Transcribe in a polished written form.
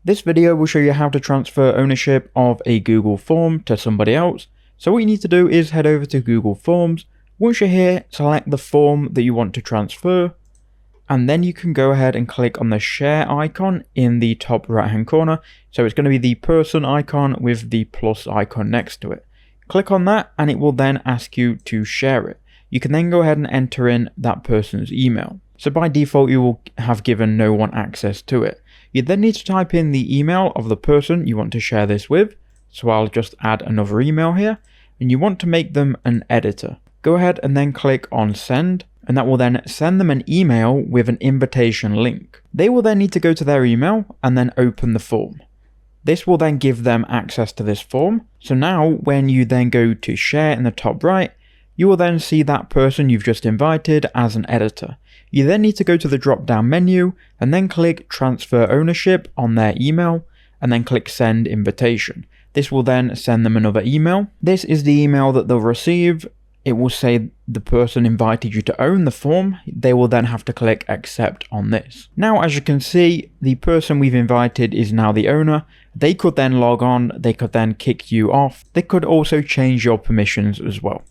This video will show you how to transfer ownership of a Google form to somebody else. So what you need to do is head over to Google Forms. Once you're here, select the form that you want to transfer, and then you can go ahead and click on the share icon in the top right hand corner. So it's going to be the person icon with the plus icon next to it. Click on that and it will then ask you to share it. You can then go ahead and enter in that person's email. So by default, you will have given no one access to it. You then need to type in the email of the person you want to share this with. So I'll just add another email here, and you want to make them an editor. Go ahead and then click on send, and that will then send them an email with an invitation link. They will then need to go to their email and then open the form. This will then give them access to this form. So now when you then go to share in the top right, you will then see that person you've just invited as an editor. You then need to go to the drop down menu and then click transfer ownership on their email and then click send invitation. This will then send them another email. This is the email that they'll receive. It will say the person invited you to own the form. They will then have to click accept on this. Now, as you can see, the person we've invited is now the owner. They could then log on. They could then kick you off. They could also change your permissions as well.